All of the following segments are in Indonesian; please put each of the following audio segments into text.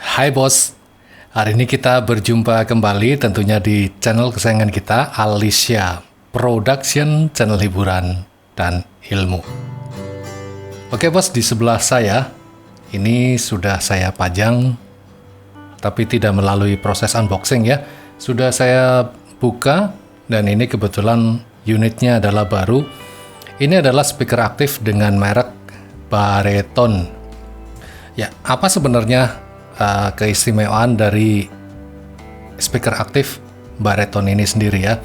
Hai bos, hari ini kita berjumpa kembali tentunya di channel kesayangan kita, Alicia Production, channel hiburan dan ilmu. Oke bos, di sebelah saya, ini sudah saya pajang, tapi tidak melalui proses unboxing ya. Sudah saya buka, dan ini kebetulan unitnya adalah baru. Ini adalah speaker aktif dengan merek Bareton. Ya, apa sebenarnya keistimewaan dari speaker aktif Bareton ini sendiri ya?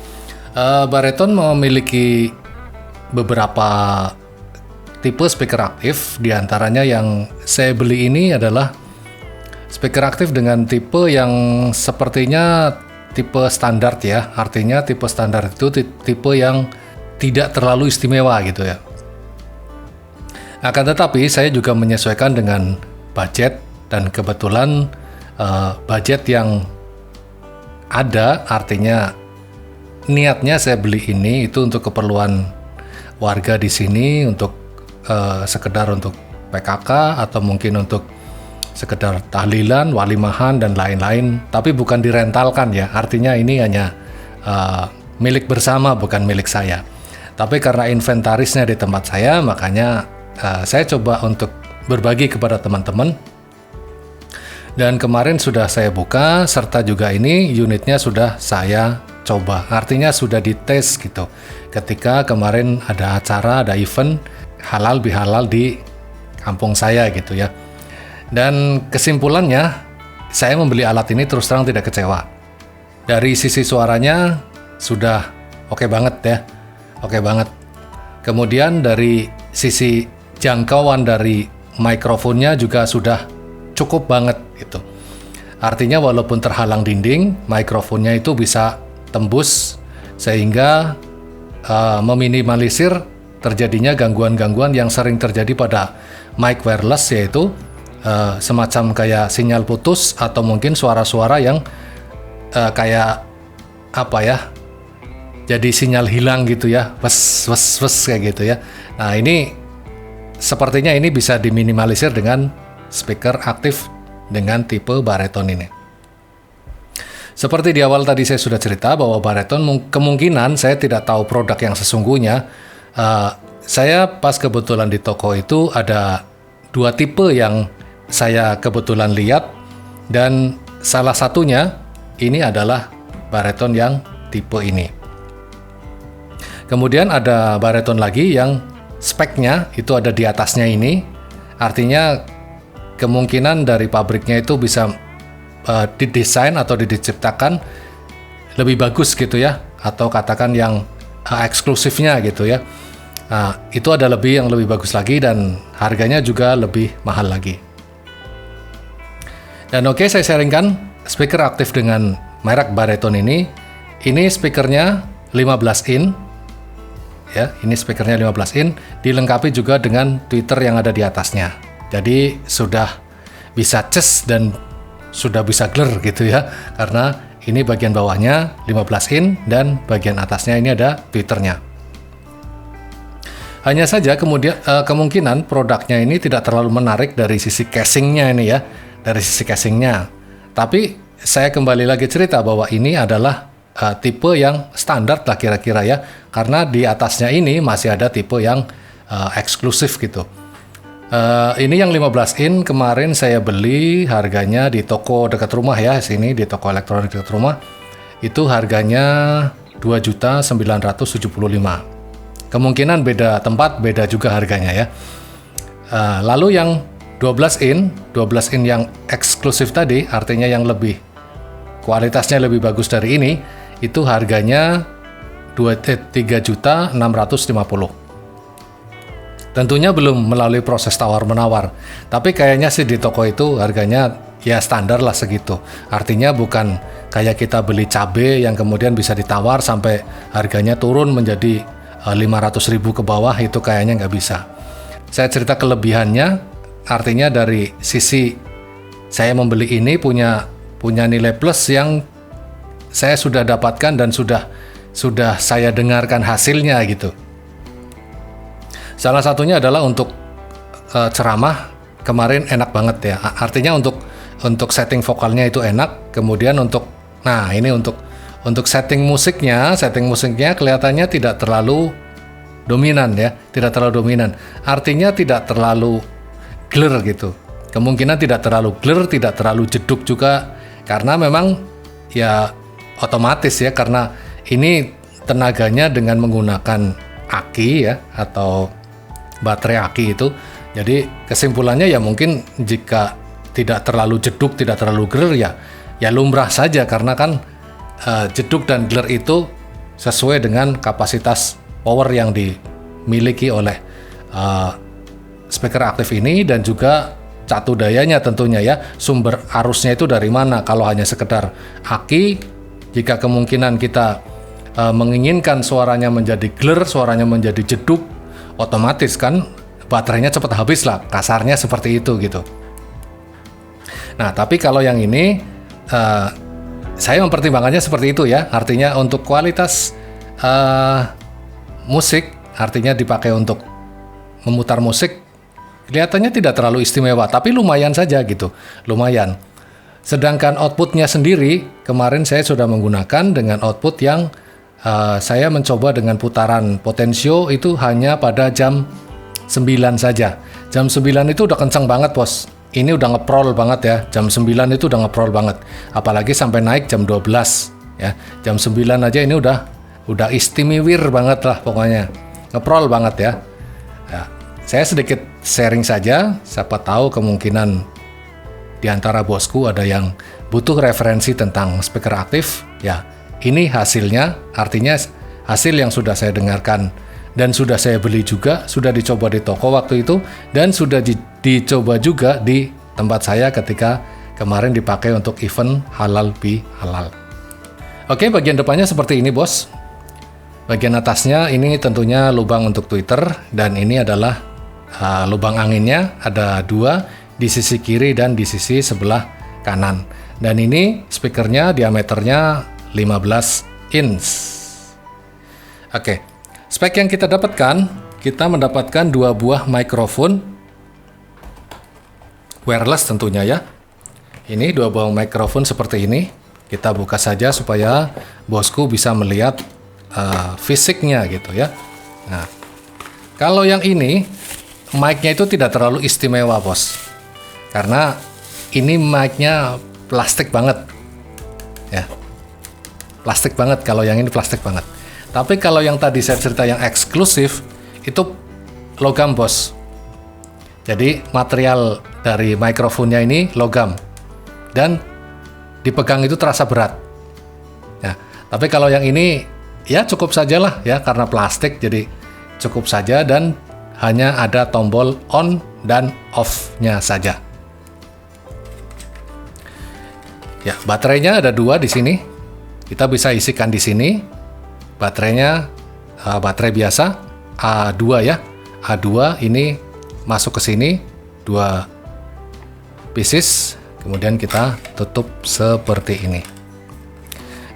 Bareton memiliki beberapa tipe speaker aktif, diantaranya yang saya beli ini adalah speaker aktif dengan tipe yang sepertinya tipe standar ya, artinya tipe standar itu tipe yang tidak terlalu istimewa gitu ya. Akan tetapi saya juga menyesuaikan dengan budget, dan kebetulan budget yang ada, artinya niatnya saya beli ini itu untuk keperluan warga di sini, untuk sekedar untuk PKK atau mungkin untuk sekedar tahlilan, walimahan dan lain-lain, tapi bukan direntalkan ya, artinya ini hanya milik bersama, bukan milik saya. Tapi karena inventarisnya di tempat saya, makanya saya coba untuk berbagi kepada teman-teman. Dan kemarin sudah saya buka, serta juga ini unitnya sudah saya coba, artinya sudah dites gitu. Ketika kemarin ada acara, ada event halal bihalal di kampung saya gitu ya. Dan kesimpulannya, saya membeli alat ini terus terang tidak kecewa. Dari sisi suaranya sudah oke banget ya, oke banget. Kemudian dari sisi jangkauan dari mikrofonnya juga sudah cukup banget gitu. Artinya walaupun terhalang dinding, mikrofonnya itu bisa tembus sehingga meminimalisir terjadinya gangguan-gangguan yang sering terjadi pada mic wireless, yaitu semacam kayak sinyal putus atau mungkin suara-suara yang kayak apa ya, jadi sinyal hilang gitu ya, wes kayak gitu ya. Nah ini sepertinya ini bisa diminimalisir dengan speaker aktif dengan tipe Bareton ini. Seperti di awal tadi saya sudah cerita bahwa Bareton kemungkinan, saya tidak tahu produk yang sesungguhnya. Saya pas kebetulan di toko itu ada dua tipe yang saya kebetulan lihat, dan salah satunya ini adalah Bareton yang tipe ini. Kemudian ada Bareton lagi yang speknya itu ada di atasnya ini, artinya kemungkinan dari pabriknya itu bisa didesain atau diciptakan lebih bagus gitu ya, atau katakan yang eksklusifnya gitu ya. Nah, itu ada yang lebih bagus lagi, dan harganya juga lebih mahal lagi. Dan oke, saya sharingkan speaker aktif dengan merek Bareton ini. Ini speakernya 15 in ya, ini speakernya 15 in, dilengkapi juga dengan tweeter yang ada di atasnya. Jadi sudah bisa ces dan sudah bisa glur gitu ya, karena ini bagian bawahnya 15 in dan bagian atasnya ini ada tweeternya. Hanya saja kemudian kemungkinan produknya ini tidak terlalu menarik dari sisi casingnya ini ya, dari sisi casingnya. Tapi saya kembali lagi cerita bahwa ini adalah tipe yang standar lah kira-kira ya, karena di atasnya ini masih ada tipe yang eksklusif gitu. Ini yang 15 in kemarin saya beli, harganya di toko dekat rumah ya, sini di toko elektronik dekat rumah itu harganya 2.975.000. Kemungkinan beda tempat, beda juga harganya ya. Lalu yang 12 in yang eksklusif tadi, artinya yang lebih kualitasnya lebih bagus dari ini, itu harganya 3.650.000. Tentunya belum melalui proses tawar-menawar, tapi kayaknya sih di toko itu harganya ya standar lah segitu. Artinya bukan kayak kita beli cabai yang kemudian bisa ditawar sampai harganya turun menjadi 500.000 ke bawah, itu kayaknya nggak bisa. Saya cerita kelebihannya, artinya dari sisi saya membeli ini punya nilai plus yang saya sudah dapatkan dan sudah saya dengarkan hasilnya gitu. Salah satunya adalah untuk ceramah kemarin enak banget ya. Artinya untuk setting vokalnya itu enak. Kemudian untuk setting musiknya kelihatannya tidak terlalu dominan ya, tidak terlalu dominan. Artinya tidak terlalu glur gitu. Kemungkinan tidak terlalu glur, tidak terlalu jeduk juga, karena memang ya otomatis ya, karena ini tenaganya dengan menggunakan aki ya, atau baterai aki itu. Jadi kesimpulannya ya mungkin jika tidak terlalu jeduk, tidak terlalu glur ya lumrah saja, karena kan jeduk dan glur itu sesuai dengan kapasitas power yang dimiliki oleh speaker aktif ini, dan juga catu dayanya tentunya ya, sumber arusnya itu dari mana. Kalau hanya sekedar aki, jika kemungkinan kita menginginkan suaranya menjadi glur, suaranya menjadi jeduk, otomatis kan baterainya cepat habis lah, kasarnya seperti itu gitu. Nah, tapi kalau yang ini saya mempertimbangkannya seperti itu ya, artinya untuk kualitas musik, artinya dipakai untuk memutar musik, kelihatannya tidak terlalu istimewa, tapi lumayan saja gitu, lumayan. Sedangkan outputnya sendiri, kemarin saya sudah menggunakan dengan output yang saya mencoba dengan putaran potensio itu hanya pada jam 9 saja. Jam 9 itu udah kencang banget bos, ini udah ngeprol banget ya, jam 9 itu udah ngeprol banget, apalagi sampai naik jam 12 ya, jam 9 aja ini udah istimewir banget lah pokoknya, ngeprol banget ya. Saya sedikit sharing saja, siapa tahu kemungkinan di antara bosku ada yang butuh referensi tentang speaker aktif. Ya, ini hasilnya, artinya hasil yang sudah saya dengarkan dan sudah saya beli juga, sudah dicoba di toko waktu itu, dan sudah dicoba juga di tempat saya ketika kemarin dipakai untuk event halal bi halal. Oke, bagian depannya seperti ini bos. Bagian atasnya ini tentunya lubang untuk tweeter, dan ini adalah lubang anginnya ada 2 di sisi kiri dan di sisi sebelah kanan. Dan ini speakernya diameternya 15 inch. Oke, spek yang kita dapatkan, kita mendapatkan 2 buah mikrofon wireless tentunya ya. Ini 2 buah mikrofon seperti ini. Kita buka saja supaya bosku bisa melihat fisiknya gitu ya. Nah, kalau yang ini mic-nya itu tidak terlalu istimewa bos, karena ini mic-nya plastik banget ya, plastik banget. Kalau yang ini plastik banget, tapi kalau yang tadi saya cerita yang eksklusif itu logam bos. Jadi material dari mikrofonnya ini logam dan dipegang itu terasa berat ya. Tapi kalau yang ini ya cukup sajalah ya, karena plastik jadi cukup saja, dan hanya ada tombol on dan off-nya saja. Ya, baterainya ada 2 di sini. Kita bisa isikan di sini. Baterainya baterai biasa A2 ya. A2 ini masuk ke sini 2 pieces. Kemudian kita tutup seperti ini.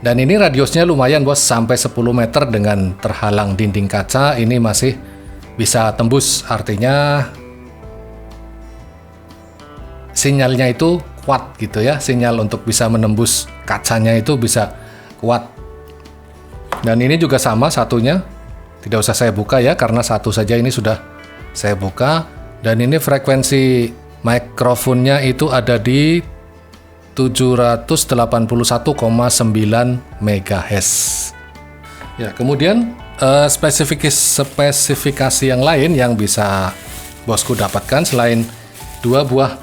Dan ini radiusnya lumayan bos, sampai 10 meter dengan terhalang dinding kaca. Ini masih bisa tembus, artinya sinyalnya itu kuat gitu ya, sinyal untuk bisa menembus kacanya itu bisa kuat. Dan ini juga sama satunya, tidak usah saya buka ya, karena satu saja ini sudah saya buka. Dan ini frekuensi mikrofonnya itu ada di 781,9 MHz. Ya, kemudian spesifikasi yang lain yang bisa bosku dapatkan selain 2 buah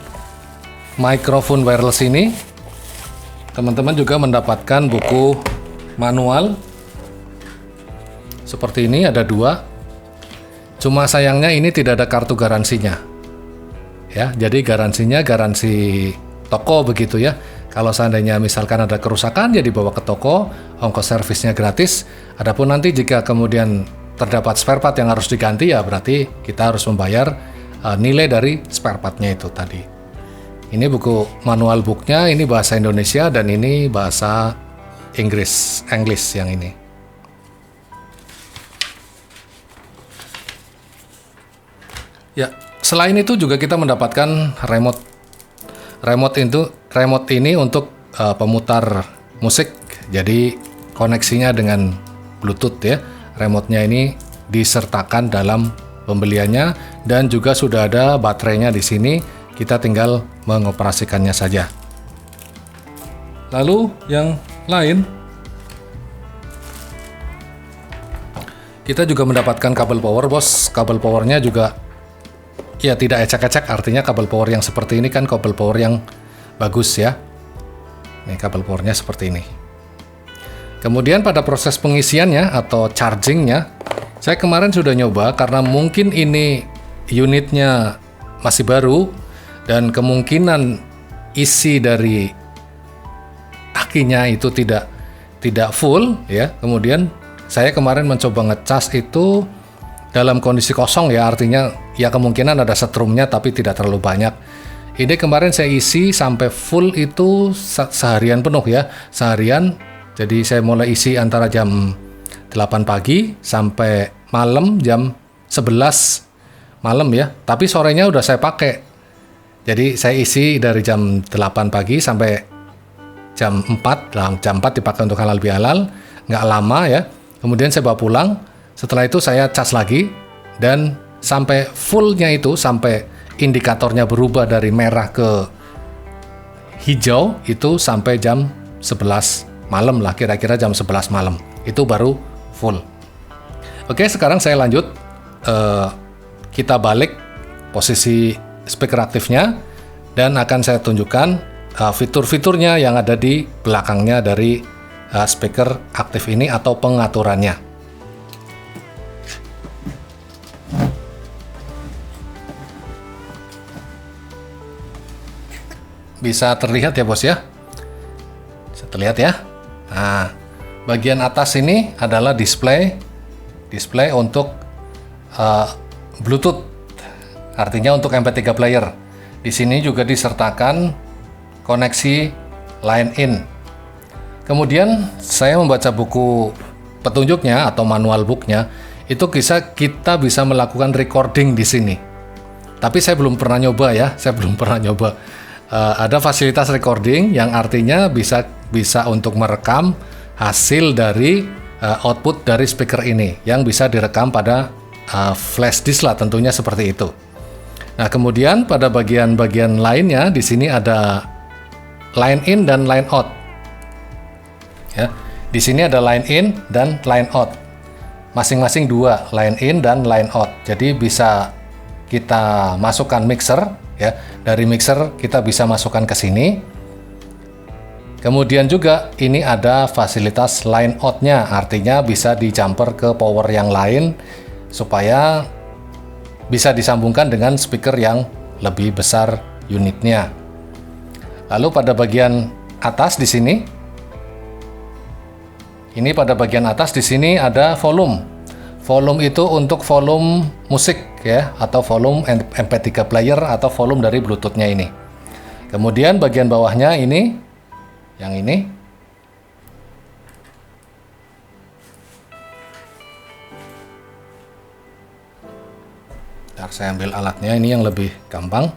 mikrofon wireless ini, teman-teman juga mendapatkan buku manual seperti ini, ada 2. Cuma sayangnya ini tidak ada kartu garansinya ya, jadi garansinya garansi toko begitu ya. Kalau seandainya misalkan ada kerusakan, ya dibawa ke toko, ongkos servisnya gratis. Adapun nanti jika kemudian terdapat spare part yang harus diganti, ya berarti kita harus membayar nilai dari spare partnya itu tadi. Ini buku manual booknya, ini bahasa Indonesia dan ini bahasa English yang ini. Ya, selain itu juga kita mendapatkan remote. Remote ini untuk pemutar musik. Jadi koneksinya dengan Bluetooth ya. Remote-nya ini disertakan dalam pembeliannya dan juga sudah ada baterainya di sini. Kita tinggal mengoperasikannya saja. Lalu yang lain, kita juga mendapatkan kabel power, bos. Kabel powernya juga ya tidak ecek-ecek, artinya kabel power yang seperti ini kan kabel power yang bagus ya. Ini kabel powernya seperti ini. Kemudian pada proses pengisiannya atau chargingnya, saya kemarin sudah nyoba karena mungkin ini unitnya masih baru dan kemungkinan isi dari akinya itu tidak full ya. Kemudian saya kemarin mencoba ngecas itu dalam kondisi kosong ya, artinya ya kemungkinan ada setrumnya tapi tidak terlalu banyak. Ini kemarin saya isi sampai full itu seharian penuh ya, seharian. Jadi saya mulai isi antara jam 8 pagi sampai malam jam 11 malam ya. Tapi sorenya udah saya pakai. Jadi saya isi dari jam 8 pagi sampai jam 4. Jam 4 dipakai untuk halal bihalal, nggak lama ya. Kemudian saya bawa pulang. Setelah itu saya cas lagi dan sampai fullnya itu, sampai indikatornya berubah dari merah ke hijau itu sampai jam 11 malam lah, kira-kira jam 11 malam. Itu baru full. Oke, sekarang saya lanjut. Kita balik posisi speaker aktifnya dan akan saya tunjukkan fitur-fiturnya yang ada di belakangnya dari speaker aktif ini atau pengaturannya. Bisa terlihat ya bos ya? Bisa terlihat ya? Nah, bagian atas ini adalah display untuk Bluetooth, artinya untuk MP3 player. Di sini juga disertakan koneksi line in. Kemudian saya membaca buku petunjuknya atau manual booknya, itu kita bisa melakukan recording di sini. Tapi saya belum pernah nyoba ya, ada fasilitas recording yang artinya bisa untuk merekam hasil dari output dari speaker ini yang bisa direkam pada flash disk lah tentunya seperti itu. Nah, kemudian pada bagian-bagian lainnya di sini ada line in dan line out. Ya, di sini ada line in dan line out. Masing-masing dua, line in dan line out. Jadi bisa kita masukkan mixer ya. Dari mixer kita bisa masukkan ke sini. Kemudian juga ini ada fasilitas line out-nya, artinya bisa dijumper ke power yang lain supaya bisa disambungkan dengan speaker yang lebih besar unitnya. Lalu pada bagian atas di sini, pada bagian atas di sini ada volume. Volume itu untuk volume musik ya, atau volume MP3 player atau volume dari Bluetooth-nya ini. Kemudian bagian bawahnya ini, yang ini. Ntar saya ambil alatnya, ini yang lebih gampang.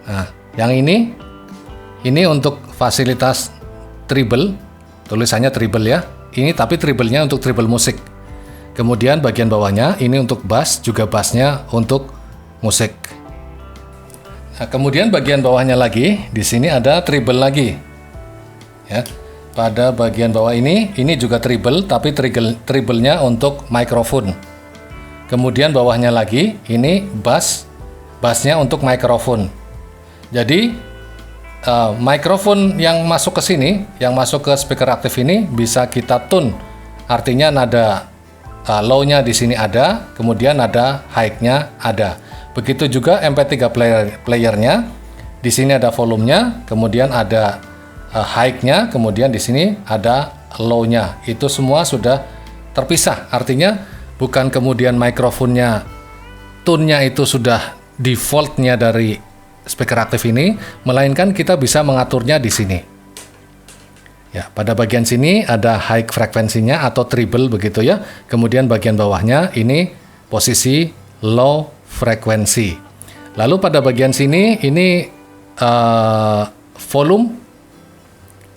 Nah, yang ini untuk fasilitas treble, tulisannya treble ya. Ini tapi treble-nya untuk treble musik. Kemudian bagian bawahnya ini untuk bass, juga bassnya untuk musik. Nah, kemudian bagian bawahnya lagi, di sini ada treble lagi. Ya, pada bagian bawah ini juga treble, tapi treble-nya untuk mikrofon. Kemudian bawahnya lagi, ini bassnya untuk mikrofon. Jadi mikrofon yang masuk ke sini, yang masuk ke speaker aktif ini bisa kita tune. Artinya nada low-nya di sini ada, kemudian nada high-nya ada. Begitu juga MP3 player-nya. Di sini ada volumenya, kemudian ada high-nya, kemudian di sini ada low-nya. Itu semua sudah terpisah. Artinya bukan kemudian mikrofonnya tune-nya itu sudah defaultnya dari speaker aktif ini, melainkan kita bisa mengaturnya di sini. Ya, pada bagian sini ada high frekuensinya atau treble begitu ya. Kemudian bagian bawahnya ini posisi low frekuensi. Lalu pada bagian sini ini volume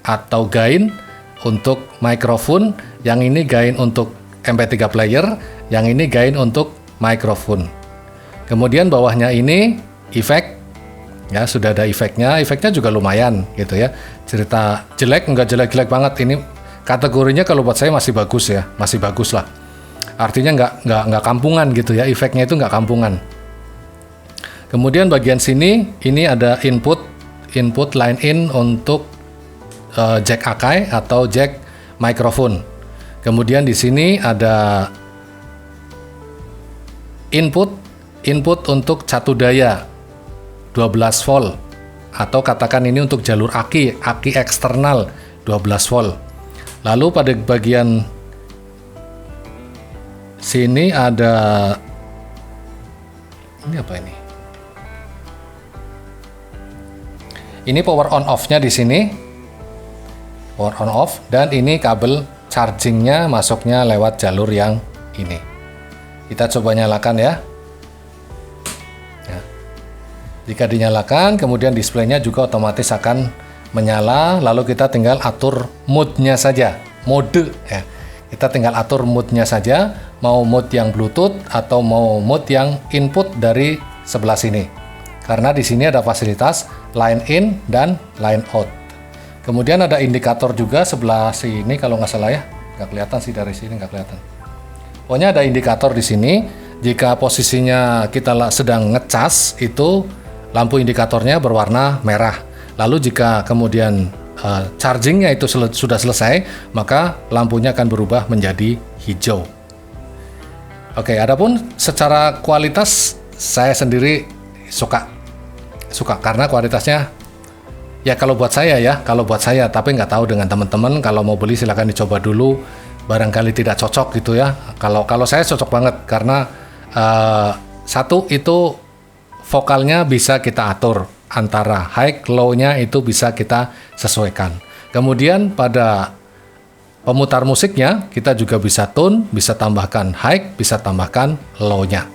atau gain untuk mikrofon, yang ini gain untuk MP3 player, yang ini gain untuk mikrofon. Kemudian bawahnya ini efek, ya sudah ada efeknya juga lumayan gitu ya. Cerita jelek, enggak jelek-jelek banget, ini kategorinya kalau buat saya masih bagus ya, masih bagus lah. Artinya nggak kampungan gitu ya, efeknya itu nggak kampungan. Kemudian bagian sini ini ada input line in untuk jack Akai atau jack mikrofon. Kemudian di sini ada input untuk catu daya 12 volt atau katakan ini untuk jalur aki eksternal 12 volt. Lalu pada bagian sini ada ini apa ini? Ini power on off-nya di sini. Power on off, dan ini kabel chargingnya masuknya lewat jalur yang ini. Kita coba nyalakan ya. Jika dinyalakan, kemudian displaynya juga otomatis akan menyala. Lalu kita tinggal atur mode-nya saja, mode ya. Kita tinggal atur mode-nya saja, mau mode yang Bluetooth atau mau mode yang input dari sebelah sini. Karena di sini ada fasilitas line in dan line out. Kemudian ada indikator juga sebelah sini kalau nggak salah ya. Nggak kelihatan sih dari sini, nggak kelihatan. Pokoknya ada indikator di sini. Jika posisinya kita sedang ngecas, itu lampu indikatornya berwarna merah. Lalu jika kemudian chargingnya itu sudah selesai, maka lampunya akan berubah menjadi hijau. Oke, adapun secara kualitas saya sendiri suka karena kualitasnya ya kalau buat saya, tapi nggak tahu dengan teman-teman. Kalau mau beli silakan dicoba dulu, barangkali tidak cocok gitu ya. Kalau saya cocok banget karena satu itu vokalnya bisa kita atur, antara high low-nya itu bisa kita sesuaikan. Kemudian pada pemutar musiknya kita juga bisa tune, bisa tambahkan high, bisa tambahkan low-nya.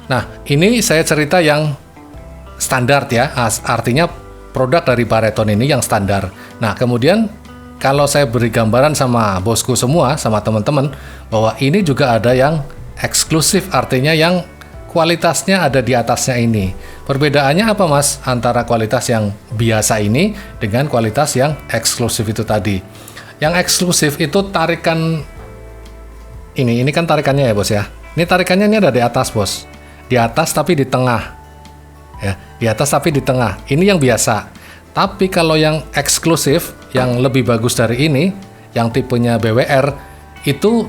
Nah, ini saya cerita yang standar ya, artinya produk dari Baraton ini yang standar. Nah, kemudian kalau saya beri gambaran sama bosku semua, sama teman-teman, bahwa ini juga ada yang eksklusif, artinya yang kualitasnya ada di atasnya ini. Perbedaannya apa mas antara kualitas yang biasa ini dengan kualitas yang eksklusif itu tadi? Yang eksklusif itu tarikan ini kan tarikannya ya bos ya. Ini tarikannya ini ada di atas bos. Di atas tapi di tengah. Ya, di atas tapi di tengah. Ini yang biasa. Tapi kalau yang eksklusif, yang lebih bagus dari ini, yang tipenya BWR, itu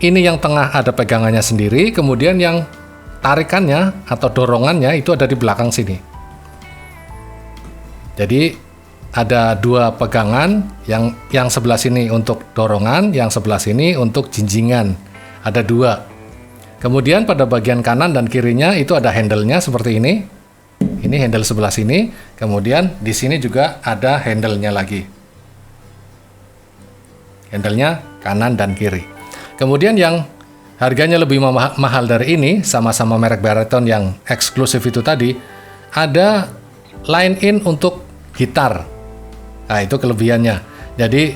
ini yang tengah ada pegangannya sendiri, kemudian yang tarikannya atau dorongannya itu ada di belakang sini. Jadi ada dua pegangan, yang sebelah sini untuk dorongan, yang sebelah sini untuk jinjingan. Ada dua. Kemudian pada bagian kanan dan kirinya itu ada handle-nya seperti ini. Ini handle sebelah sini, kemudian di sini juga ada handle-nya lagi. Handle-nya kanan dan kiri. Kemudian yang harganya lebih mahal dari ini, sama-sama merek Baraton yang eksklusif itu tadi, ada line in untuk gitar. Nah, itu kelebihannya. Jadi,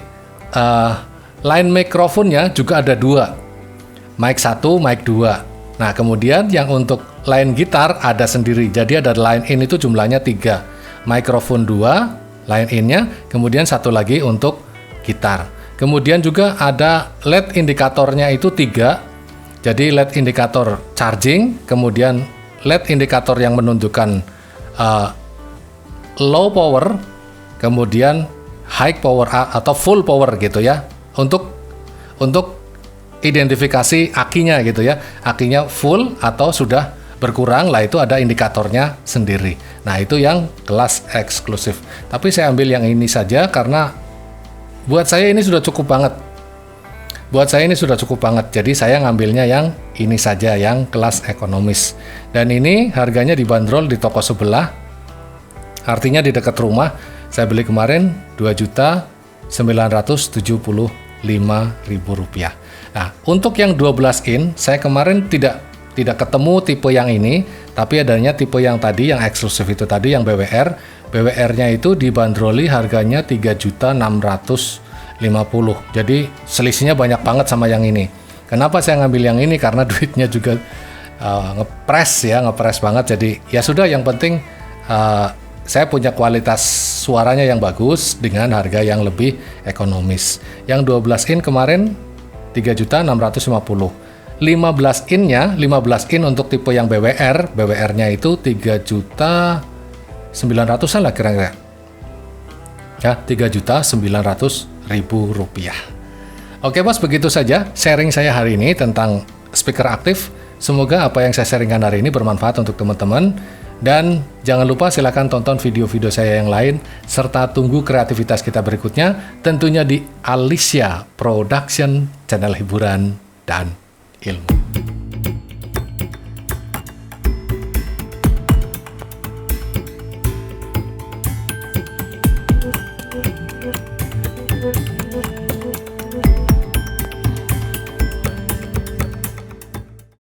line mikrofonnya juga ada dua. Mic 1, mic 2. Nah, kemudian yang untuk line gitar ada sendiri. Jadi, ada line in itu jumlahnya 3. Mikrofon 2, line in-nya, kemudian satu lagi untuk gitar. Kemudian juga ada LED indikatornya itu 3. Jadi LED indikator charging, kemudian LED indikator yang menunjukkan low power, kemudian high power atau full power gitu ya. Untuk identifikasi akinya gitu ya. Akinya full atau sudah berkurang, lah itu ada indikatornya sendiri. Nah, itu yang kelas eksklusif. Tapi saya ambil yang ini saja karena buat saya ini sudah cukup banget. Buat saya ini sudah cukup banget, jadi saya ngambilnya yang ini saja, yang kelas ekonomis. Dan ini harganya dibanderol di toko sebelah, artinya di dekat rumah. Saya beli kemarin Rp2.975.000. Nah, untuk yang 12 in, saya kemarin tidak ketemu tipe yang ini, tapi adanya tipe yang tadi, yang eksklusif itu tadi, yang BWR. BWR-nya itu dibanderoli harganya Rp3.650.000. Jadi selisihnya banyak banget sama yang ini. Kenapa saya ngambil yang ini? Karena duitnya juga ngepres banget. Jadi ya sudah, yang penting saya punya kualitas suaranya yang bagus dengan harga yang lebih ekonomis. Yang 12 in kemarin Rp3.650.000. 15 in-nya, 15 in untuk tipe yang BWR, BWR-nya itu Rp3.900.000-an lah kira-kira. Ya, Rp3.900.000. Oke bos, begitu saja sharing saya hari ini tentang speaker aktif. Semoga apa yang saya sharingkan hari ini bermanfaat untuk teman-teman. Dan jangan lupa silakan tonton video-video saya yang lain, serta tunggu kreativitas kita berikutnya, tentunya di Alicia Production, channel hiburan dan ilmu.